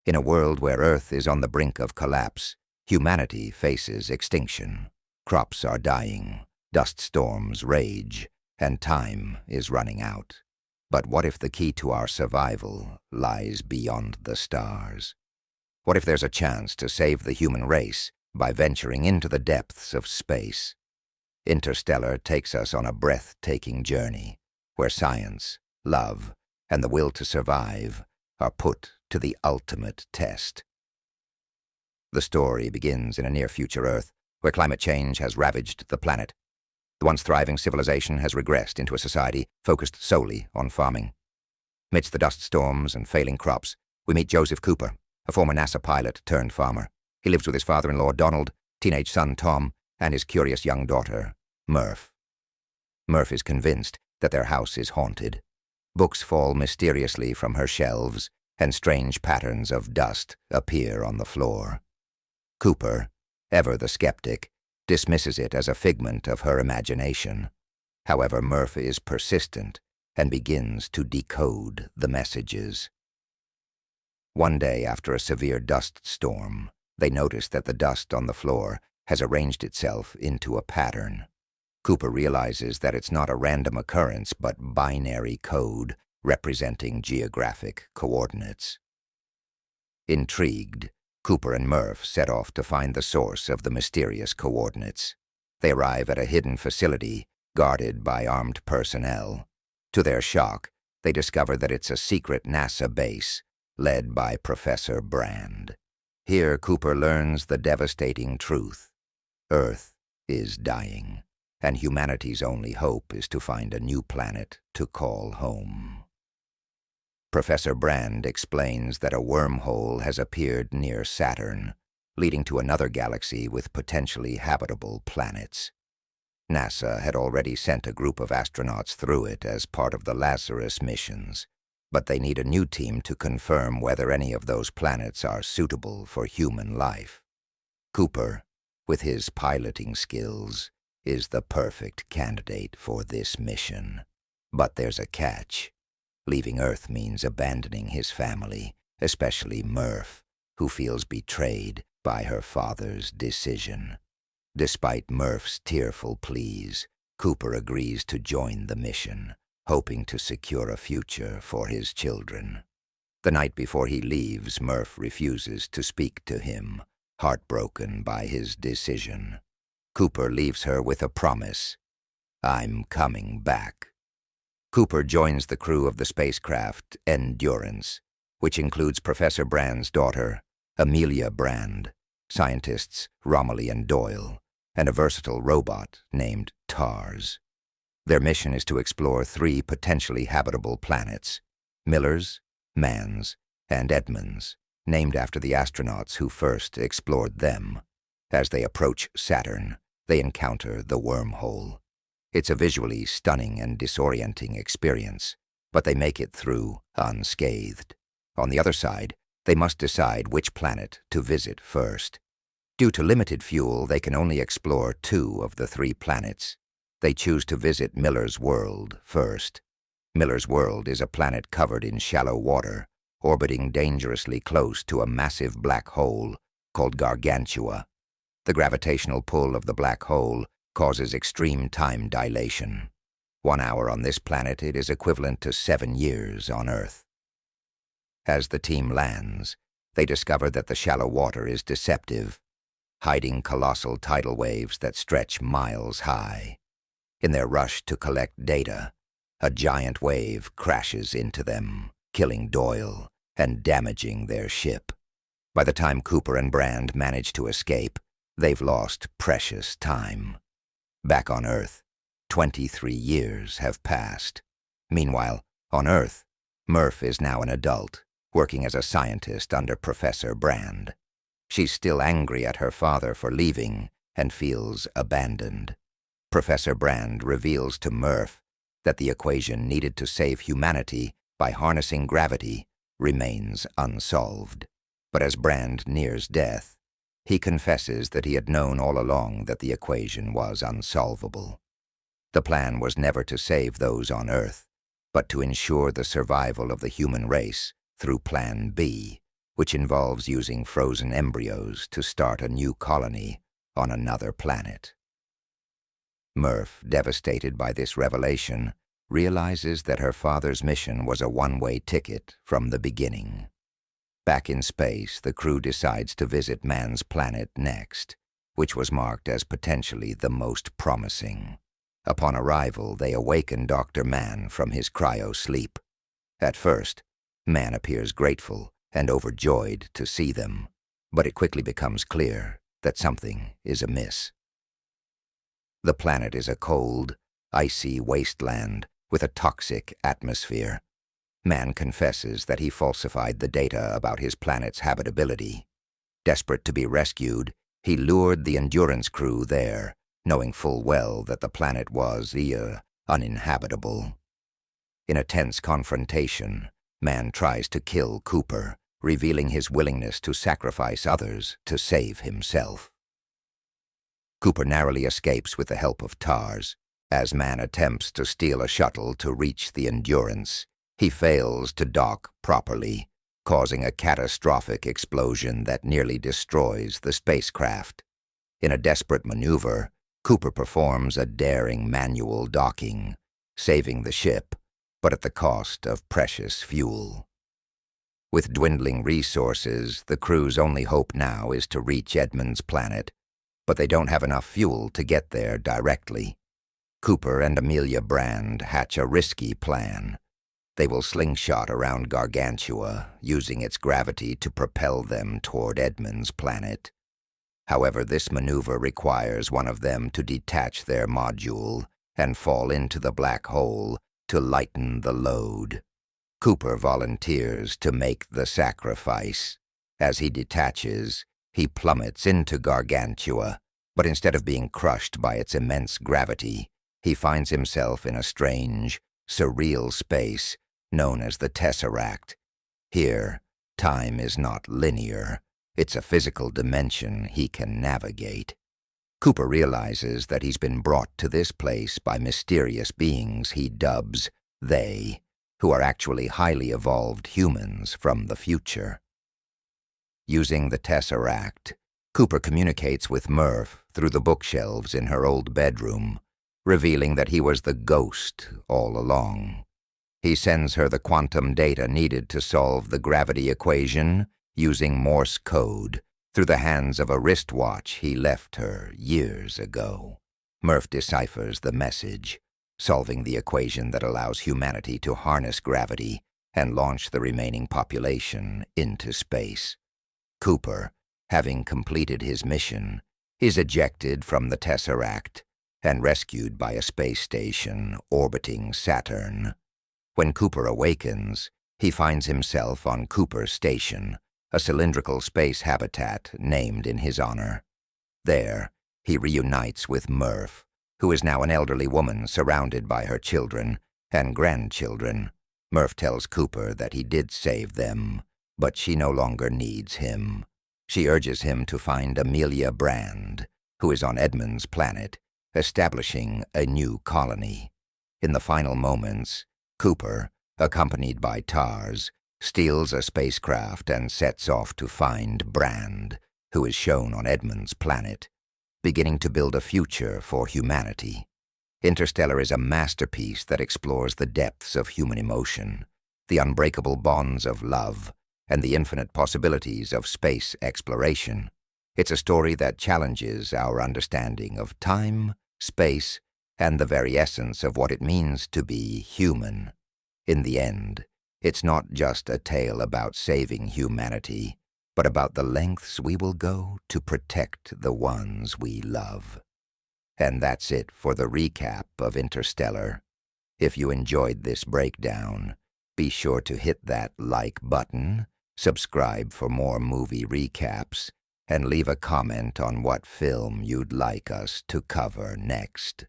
In a world where Earth is on the brink of collapse, humanity faces extinction. Crops are dying, dust storms rage, and time is running out. But what if the key to our survival lies beyond the stars? What if there's a chance to save the human race by venturing into the depths of space? Interstellar takes us on a breathtaking journey where science, love, and the will to survive are put to the ultimate test. The story begins in a near-future Earth where climate change has ravaged the planet. The once thriving civilization has regressed into a society focused solely on farming. Amidst the dust storms and failing crops, we meet Joseph Cooper, a former NASA pilot turned farmer. He lives with his father-in-law Donald, teenage son Tom, and his curious young daughter, Murph. Murph is convinced that their house is haunted. Books fall mysteriously from her shelves, and strange patterns of dust appear on the floor. Cooper, ever the skeptic, dismisses it as a figment of her imagination. However, Murph is persistent and begins to decode the messages. One day after a severe dust storm, they notice that the dust on the floor has arranged itself into a pattern. Cooper realizes that it's not a random occurrence but binary code representing geographic coordinates. Intrigued, Cooper and Murph set off to find the source of the mysterious coordinates. They arrive at a hidden facility guarded by armed personnel. To their shock, they discover that it's a secret NASA base led by Professor Brand. Here, Cooper learns the devastating truth. Earth is dying, and humanity's only hope is to find a new planet to call home. Professor Brand explains that a wormhole has appeared near Saturn, leading to another galaxy with potentially habitable planets. NASA had already sent a group of astronauts through it as part of the Lazarus missions, but they need a new team to confirm whether any of those planets are suitable for human life. Cooper, with his piloting skills, is the perfect candidate for this mission. But there's a catch. Leaving Earth means abandoning his family, especially Murph, who feels betrayed by her father's decision. Despite Murph's tearful pleas, Cooper agrees to join the mission, hoping to secure a future for his children. The night before he leaves, Murph refuses to speak to him, heartbroken by his decision. Cooper leaves her with a promise: "I'm coming back." Cooper joins the crew of the spacecraft Endurance, which includes Professor Brand's daughter, Amelia Brand, scientists Romilly and Doyle, and a versatile robot named TARS. Their mission is to explore 3 potentially habitable planets: Miller's, Mann's, and Edmonds, named after the astronauts who first explored them. As they approach Saturn, they encounter the wormhole. It's a visually stunning and disorienting experience, but they make it through unscathed. On the other side, they must decide which planet to visit first. Due to limited fuel, they can only explore 2 of the 3 planets. They choose to visit Miller's world first. Miller's world is a planet covered in shallow water, orbiting dangerously close to a massive black hole called Gargantua. The gravitational pull of the black hole causes extreme time dilation. 1 hour on this planet, it is equivalent to 7 years on Earth. As the team lands, they discover that the shallow water is deceptive, hiding colossal tidal waves that stretch miles high. In their rush to collect data, a giant wave crashes into them, killing Doyle and damaging their ship. By the time Cooper and Brand manage to escape, they've lost precious time. Back on Earth, 23 years have passed. Meanwhile, on Earth, Murph is now an adult, working as a scientist under Professor Brand. She's still angry at her father for leaving and feels abandoned. Professor Brand reveals to Murph that the equation needed to save humanity by harnessing gravity remains unsolved. But as Brand nears death, he confesses that he had known all along that the equation was unsolvable. The plan was never to save those on Earth, but to ensure the survival of the human race through Plan B, which involves using frozen embryos to start a new colony on another planet. Murph, devastated by this revelation, realizes that her father's mission was a one-way ticket from the beginning. Back in space, the crew decides to visit Man's planet next, which was marked as potentially the most promising. Upon arrival, they awaken Dr. Man from his cryo-sleep. At first, Man appears grateful and overjoyed to see them, but it quickly becomes clear that something is amiss. The planet is a cold, icy wasteland with a toxic atmosphere. Man confesses that he falsified the data about his planet's habitability. Desperate to be rescued, he lured the Endurance crew there, knowing full well that the planet was uninhabitable. In a tense confrontation, Man tries to kill Cooper, revealing his willingness to sacrifice others to save himself. Cooper narrowly escapes with the help of TARS. As Man attempts to steal a shuttle to reach the Endurance, he fails to dock properly, causing a catastrophic explosion that nearly destroys the spacecraft. In a desperate maneuver, Cooper performs a daring manual docking, saving the ship, but at the cost of precious fuel. With dwindling resources, the crew's only hope now is to reach Edmund's planet, but they don't have enough fuel to get there directly. Cooper and Amelia Brand hatch a risky plan. They will slingshot around Gargantua, using its gravity to propel them toward Edmund's planet. However, this maneuver requires one of them to detach their module and fall into the black hole to lighten the load. Cooper volunteers to make the sacrifice. As he detaches, he plummets into Gargantua, but instead of being crushed by its immense gravity, he finds himself in a strange, surreal space known as the Tesseract. Here, time is not linear. It's a physical dimension he can navigate. Cooper realizes that he's been brought to this place by mysterious beings he dubs they, who are actually highly evolved humans from the future. Using the Tesseract, Cooper communicates with Murph through the bookshelves in her old bedroom, revealing that he was the ghost all along. He sends her the quantum data needed to solve the gravity equation using Morse code through the hands of a wristwatch he left her years ago. Murph deciphers the message, solving the equation that allows humanity to harness gravity and launch the remaining population into space. Cooper, having completed his mission, is ejected from the Tesseract and rescued by a space station orbiting Saturn. When Cooper awakens, he finds himself on Cooper Station, a cylindrical space habitat named in his honor. There, he reunites with Murph, who is now an elderly woman surrounded by her children and grandchildren. Murph tells Cooper that he did save them, but she no longer needs him. She urges him to find Amelia Brand, who is on Edmund's planet, establishing a new colony. In the final moments, Cooper, accompanied by TARS, steals a spacecraft and sets off to find Brand, who is shown on Edmund's planet, beginning to build a future for humanity. Interstellar is a masterpiece that explores the depths of human emotion, the unbreakable bonds of love, and the infinite possibilities of space exploration. It's a story that challenges our understanding of time, space, and the very essence of what it means to be human. In the end, it's not just a tale about saving humanity, but about the lengths we will go to protect the ones we love. And that's it for the recap of Interstellar. If you enjoyed this breakdown, be sure to hit that like button, subscribe for more movie recaps, and leave a comment on what film you'd like us to cover next.